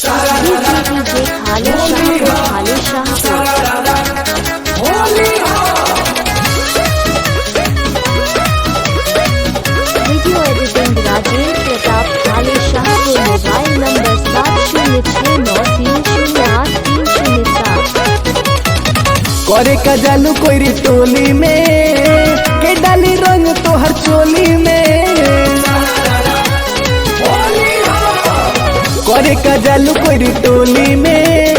Video editing Rajendra Pratap भाले शाह के mobile number 7069308307। करे का जालू कोई टोली में के डाली रंग तोहर चोली में। करे का जालू कोई टोली में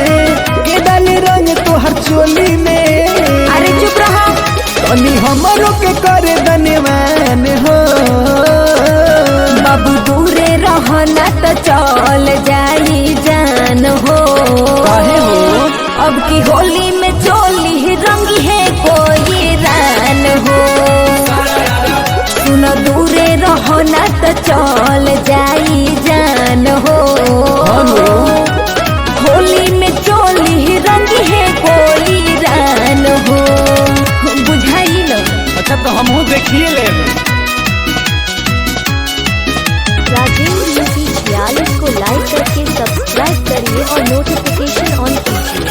के डाली रंग तोहर चोली में। अरे चुप रहा, तनी हमरो के करे धन्यवान हो। बाबू दूरे रहना तो चल जाई जान हो। काहे हो? अब की होली में चोली रंगी है कोई रान हो। सुनो दूरे रहना तो चल जाई जान हो। होली में चोली रंगी है कोई रान हो। बुझाई लो। अच्छा तो हमहू देखिए ले। राजेंद्र यूपी 46 को लाइक करके सब्सक्राइब करिए और नोटिफिकेशन ऑन कीजिए।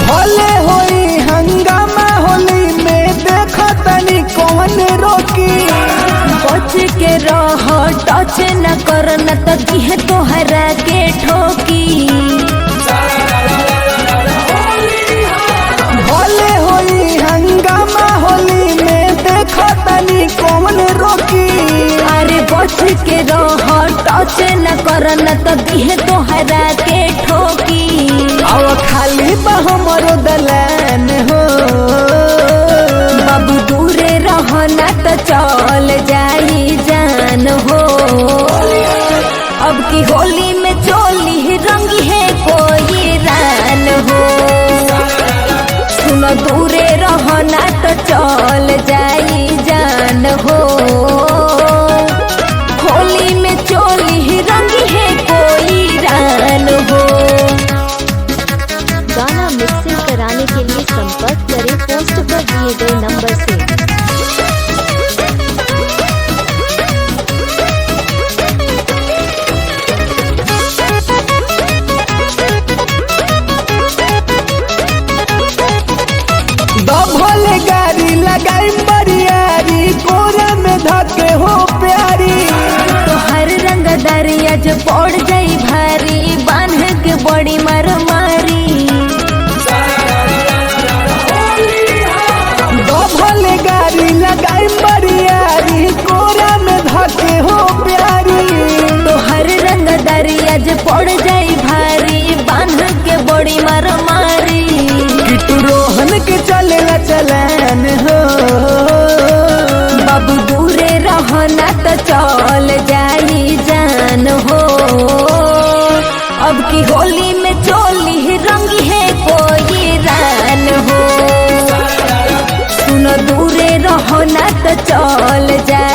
भले होई हंगामा होली में देखो तनी कौन रोकी। बच के रह, टच न करना तो दिह तोहरा के ठोकी। भले होई हंगामा होली में देखो तनी कौन रोकी। अरे बच के रह, टच न करना तो दिह तोहरा के ठोकी। आओ खाली हमरो दलान हो। बाबू दूरे रहना तो चल जाई जान हो। अब की होली में चोली रंगी है कोई रान हो। सुनो दूरे रहना तो चल जाई जान हो। होली में चोली रंगी है कोई रान हो। गाना मिक्सिंग कराने के लिए संपर्क करें पोस्ट पर दिए गए नंबर से। भले गाड़ी लगाई बरियारी कोरा में धके हो प्यारी। तो हर रंग दरिया जो पड़ जाई भारी, बांध के बड़ी मारी। भले गाड़ी लगाई बरियारी कोरा में धके हो प्यारी। तो हर रंग दरिया जो पड़ जाई भारी, बांध के बड़ी मारी। किटू रोहन के चलेला चलान हो। बाबू दूरे रहना तो चल जाई जान हो। अब की होली में चोली रंगी है कोई रान हो। सुनो दूरे रहना तो चल जाई